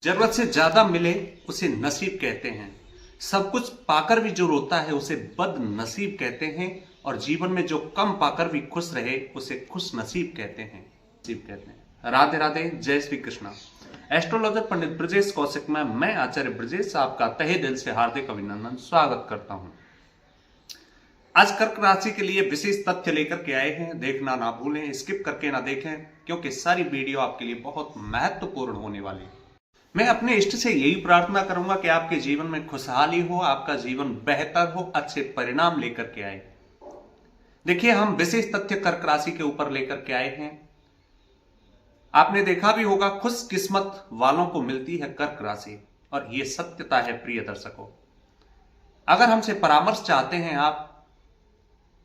जरूरत से ज्यादा मिले उसे नसीब कहते हैं। सब कुछ पाकर भी जो रोता है उसे बदनसीब कहते हैं। और जीवन में जो कम पाकर भी खुश रहे उसे खुश नसीब कहते हैं। राधे राधे, जय श्री कृष्णा। एस्ट्रोलॉजर पंडित ब्रजेश कौशिक में मैं आचार्य ब्रजेश आपका तहे दिल से हार्दिक अभिनंदन स्वागत करता हूं। आज कर्क राशि के लिए विशेष तथ्य लेकर के आए हैं। देखना ना भूलें, स्किप करके ना देखें, क्योंकि सारी वीडियो आपके लिए बहुत महत्वपूर्ण होने वाली है। मैं अपने इष्ट से यही प्रार्थना करूंगा कि आपके जीवन में खुशहाली हो, आपका जीवन बेहतर हो, अच्छे परिणाम लेकर के आए। देखिए, हम विशेष तथ्य कर्क राशि के ऊपर लेकर के आए हैं। आपने देखा भी होगा, खुश किस्मत वालों को मिलती है कर्क राशि, और यह सत्यता है प्रिय दर्शकों। अगर हमसे परामर्श चाहते हैं आप,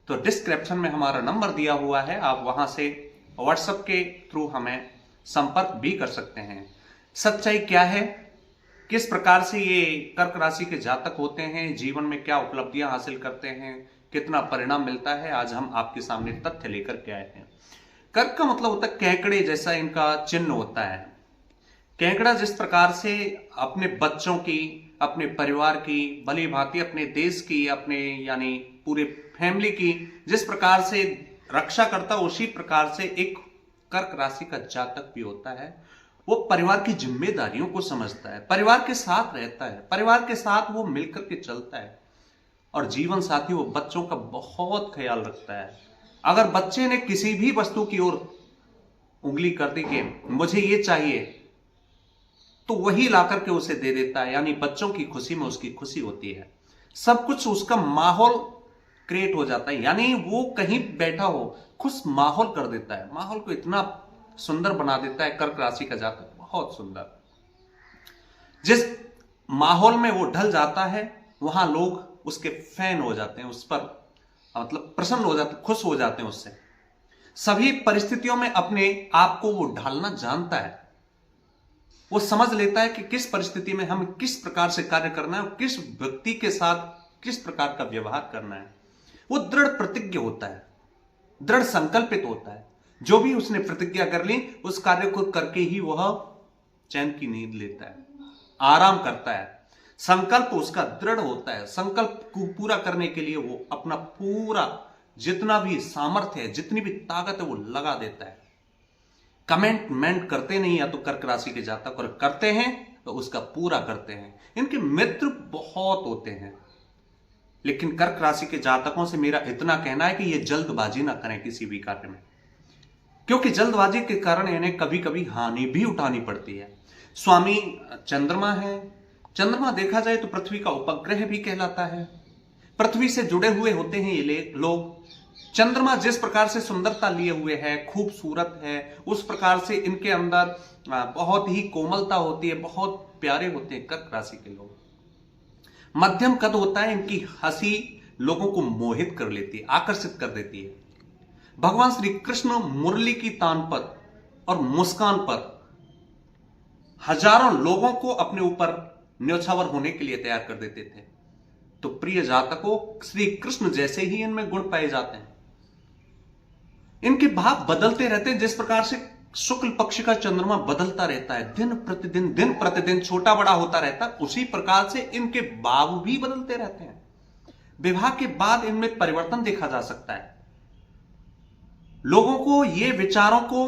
तो डिस्क्रिप्शन में हमारा नंबर दिया हुआ है, आप वहां से व्हाट्सएप के थ्रू हमें संपर्क भी कर सकते हैं। सच्चाई क्या है, किस प्रकार से ये कर्क राशि के जातक होते हैं, जीवन में क्या उपलब्धियां हासिल करते हैं, कितना परिणाम मिलता है, आज हम आपके सामने तथ्य लेकर के आए हैं। कर्क का मतलब होता है केकड़े जैसा इनका चिन्ह होता है। केकड़ा जिस प्रकार से अपने बच्चों की, अपने परिवार की, भली भांति अपने देश की, अपने यानी पूरे फैमिली की जिस प्रकार से रक्षा करता है, उसी प्रकार से एक कर्क राशि का जातक भी होता है। वो परिवार की जिम्मेदारियों को समझता है, परिवार के साथ रहता है, परिवार के साथ वो मिलकर के चलता है, और जीवन साथी वो बच्चों का बहुत ख्याल रखता है। अगर बच्चे ने किसी भी वस्तु की ओर उंगली कर दी कि मुझे ये चाहिए, तो वही लाकर के उसे दे देता है। यानी बच्चों की खुशी में उसकी खुशी होती है। सब कुछ उसका माहौल क्रिएट हो जाता है, यानी वो कहीं बैठा हो खुश माहौल कर देता है, माहौल को इतना सुंदर बना देता है कर्क राशि का जातक, बहुत सुंदर। जिस माहौल में वो ढल जाता है, वहां लोग उसके फैन हो जाते हैं, उस पर मतलब प्रसन्न हो जाते, खुश हो जाते हैं उससे। सभी परिस्थितियों में अपने आप को वो ढालना जानता है। वो समझ लेता है कि किस परिस्थिति में हमें किस प्रकार से कार्य करना है और किस व्यक्ति के साथ किस प्रकार का व्यवहार करना है। वो दृढ़ प्रतिज्ञ होता है, दृढ़ संकल्पित होता है। जो भी उसने प्रतिज्ञा कर ली, उस कार्य को करके ही वह चैन की नींद लेता है, आराम करता है। संकल्प उसका दृढ़ होता है। संकल्प को पूरा करने के लिए वो अपना पूरा जितना भी सामर्थ्य है, जितनी भी ताकत है, वो लगा देता है। कमेंटमेंट करते नहीं या तो कर्क राशि के जातक, और करते हैं तो उसका पूरा करते हैं। इनके मित्र बहुत होते हैं, लेकिन कर्क राशि के जातकों से मेरा इतना कहना है कि ये जल्दबाजी ना करें किसी भी कार्य में, क्योंकि जल्दबाजी के कारण इन्हें कभी कभी हानि भी उठानी पड़ती है। स्वामी चंद्रमा है। चंद्रमा देखा जाए तो पृथ्वी का उपग्रह भी कहलाता है। पृथ्वी से जुड़े हुए होते हैं ये लोग। चंद्रमा जिस प्रकार से सुंदरता लिए हुए है, खूबसूरत है, उस प्रकार से इनके अंदर बहुत ही कोमलता होती है, बहुत प्यारे होते हैं कर्क राशि के लोग। मध्यम कद होता है, इनकी हंसी लोगों को मोहित कर लेती है, आकर्षित कर देती है। भगवान श्री कृष्ण मुरली की तान पर और मुस्कान पर हजारों लोगों को अपने ऊपर न्योछावर होने के लिए तैयार कर देते थे। तो प्रिय जातकों, श्री कृष्ण जैसे ही इनमें गुण पाए जाते हैं। इनके भाव बदलते रहते हैं, जिस प्रकार से शुक्ल पक्ष का चंद्रमा बदलता रहता है, दिन प्रतिदिन छोटा बड़ा होता रहता है, उसी प्रकार से इनके भाव भी बदलते रहते हैं। विवाह के बाद इनमें परिवर्तन देखा जा सकता है। लोगों को ये विचारों को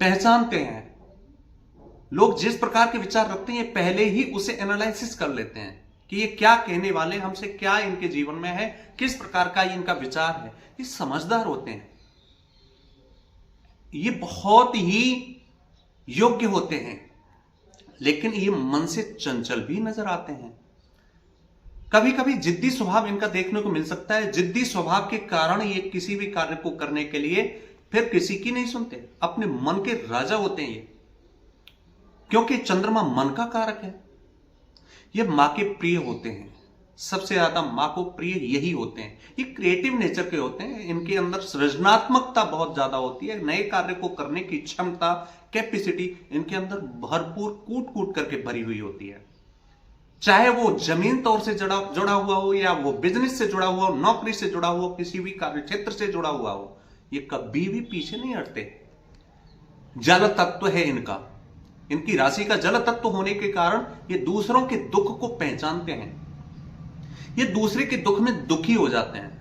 पहचानते हैं। लोग जिस प्रकार के विचार रखते हैं, पहले ही उसे एनालिसिस कर लेते हैं कि ये क्या कहने वाले, हमसे क्या इनके जीवन में है, किस प्रकार का इनका विचार है। ये समझदार होते हैं, ये बहुत ही योग्य होते हैं, लेकिन ये मन से चंचल भी नजर आते हैं। कभी कभी जिद्दी स्वभाव इनका देखने को मिल सकता है। जिद्दी स्वभाव के कारण ये किसी भी कार्य को करने के लिए फिर किसी की नहीं सुनते, अपने मन के राजा होते हैं ये, क्योंकि चंद्रमा मन का कारक है। ये मां के प्रिय होते हैं, सबसे ज्यादा मां को प्रिय यही होते हैं। ये क्रिएटिव नेचर के होते हैं, इनके अंदर सृजनात्मकता बहुत ज्यादा होती है। नए कार्य को करने की क्षमता, कैपेसिटी इनके अंदर भरपूर कूट कूट करके भरी हुई होती है। चाहे वो जमीन तौर से जुड़ा हुआ हो, या वो बिजनेस से जुड़ा हुआ हो, नौकरी से जुड़ा हुआ हो, किसी भी कार्य क्षेत्र से जुड़ा हुआ हो, ये कभी भी पीछे नहीं हटते। जल तत्व है इनका, इनकी राशि का जल तत्व होने के कारण ये दूसरों के दुख को पहचानते हैं, ये दूसरे के दुख में दुखी हो जाते हैं,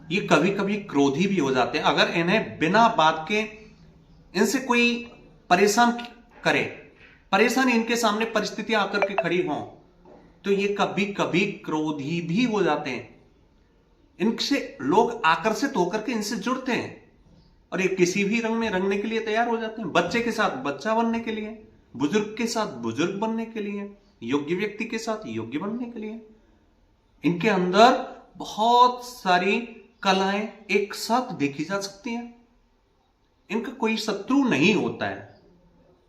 ये कभी कभी क्रोधी भी हो जाते हैं। अगर इन्हें बिना बात के इनसे कोई परेशान करे, परेशानी इनके सामने परिस्थितियां आकर के खड़ी हों, तो ये कभी कभी क्रोधी भी हो जाते हैं। इनसे लोग आकर्षित होकर के इनसे जुड़ते हैं और ये किसी भी रंग में रंगने के लिए तैयार हो जाते हैं। बच्चे के साथ बच्चा बनने के लिए, बुजुर्ग के साथ बुजुर्ग बनने के लिए, योग्य व्यक्ति के साथ योग्य बनने के लिए। इनके अंदर बहुत सारी कलाएं एक साथ देखी जा सकती हैं। इनका कोई शत्रु नहीं होता है,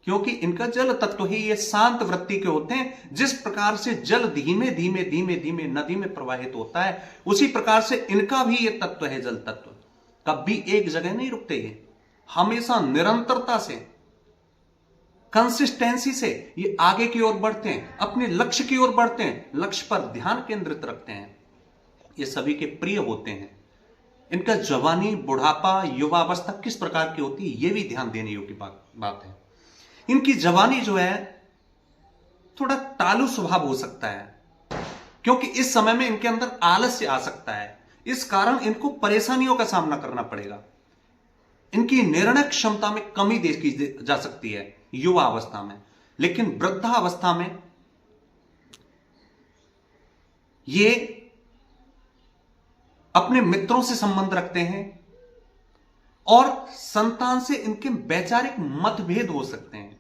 क्योंकि इनका जल तत्व ही ये शांत वृत्ति के होते हैं। जिस प्रकार से जल धीमे धीमे धीमे धीमे नदी में प्रवाहित होता है, उसी प्रकार से इनका भी ये तत्व है, जल तत्व। कभी एक जगह नहीं रुकते, ये हमेशा निरंतरता से, कंसिस्टेंसी से ये आगे की ओर बढ़ते हैं, अपने लक्ष्य की ओर बढ़ते हैं, लक्ष्य पर ध्यान केंद्रित रखते हैं। ये सभी के प्रिय होते हैं। इनका जवानी, बुढ़ापा, युवावस्था किस प्रकार की होती है, यह भी ध्यान देने योग्य बात है। इनकी जवानी जो है थोड़ा टालू स्वभाव हो सकता है, क्योंकि इस समय में इनके अंदर आलस्य आ सकता है। इस कारण इनको परेशानियों का सामना करना पड़ेगा। इनकी निर्णय क्षमता में कमी देखी जा सकती है युवा अवस्था में, लेकिन वृद्धावस्था में ये अपने मित्रों से संबंध रखते हैं और संतान से इनके वैचारिक मतभेद हो सकते हैं।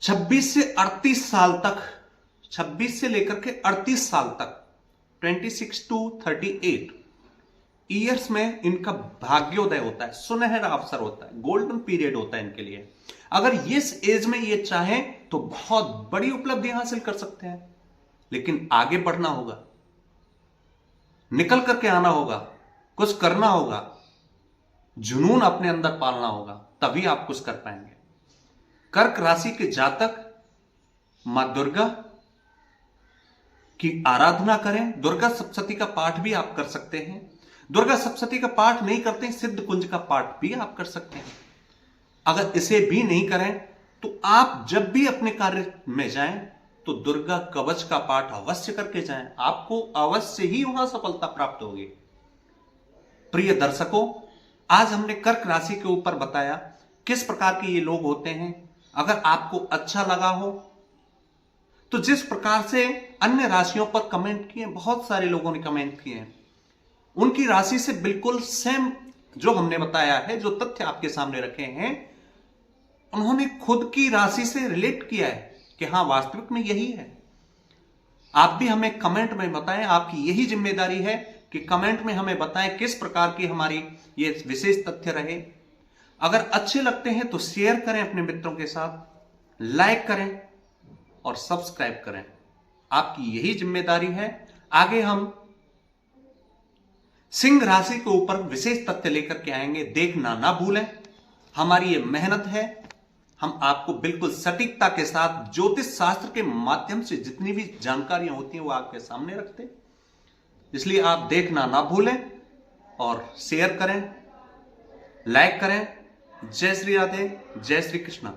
26 से 38 साल तक, 26 से लेकर के 38 साल तक, 26 to 38 ईयर्स में इनका भाग्योदय होता है, सुनहरा अवसर होता है, गोल्डन पीरियड होता है इनके लिए। अगर इस एज में ये चाहें तो बहुत बड़ी उपलब्धि हासिल कर सकते हैं, लेकिन आगे बढ़ना होगा, निकल करके आना होगा, कुछ करना होगा, जुनून अपने अंदर पालना होगा, तभी आप कुछ कर पाएंगे। कर्क राशि के जातक मां दुर्गा की आराधना करें। दुर्गा सप्तशती का पाठ भी आप कर सकते हैं। दुर्गा सप्तशती का पाठ नहीं करते, सिद्ध कुंज का पाठ भी आप कर सकते हैं। अगर इसे भी नहीं करें तो आप जब भी अपने कार्य में जाएं तो दुर्गा कवच का पाठ अवश्य करके जाएं, आपको अवश्य ही वहां सफलता प्राप्त होगी। प्रिय दर्शकों, आज हमने कर्क राशि के ऊपर बताया किस प्रकार के ये लोग होते हैं। अगर आपको अच्छा लगा हो तो जिस प्रकार से अन्य राशियों पर कमेंट किए, बहुत सारे लोगों ने कमेंट किए हैं, उनकी राशि से बिल्कुल सेम जो हमने बताया है, जो तथ्य आपके सामने रखे हैं, उन्होंने खुद की राशि से रिलेट किया है कि हां वास्तविक में यही है। आप भी हमें कमेंट में बताएं, आपकी यही जिम्मेदारी है कि कमेंट में हमें बताएं किस प्रकार की हमारी ये विशेष तथ्य रहे। अगर अच्छे लगते हैं तो शेयर करें अपने मित्रों के साथ, लाइक करें और सब्सक्राइब करें। आपकी यही जिम्मेदारी है। आगे हम सिंह राशि के ऊपर विशेष तथ्य लेकर के आएंगे, देखना ना भूलें। हमारी ये मेहनत है, हम आपको बिल्कुल सटीकता के साथ ज्योतिष शास्त्र के माध्यम से जितनी भी जानकारियां होती हैं वो आपके सामने रखते हैं। इसलिए आप देखना ना भूलें और शेयर करें, लाइक करें। जय श्री राधे, जय श्री कृष्ण।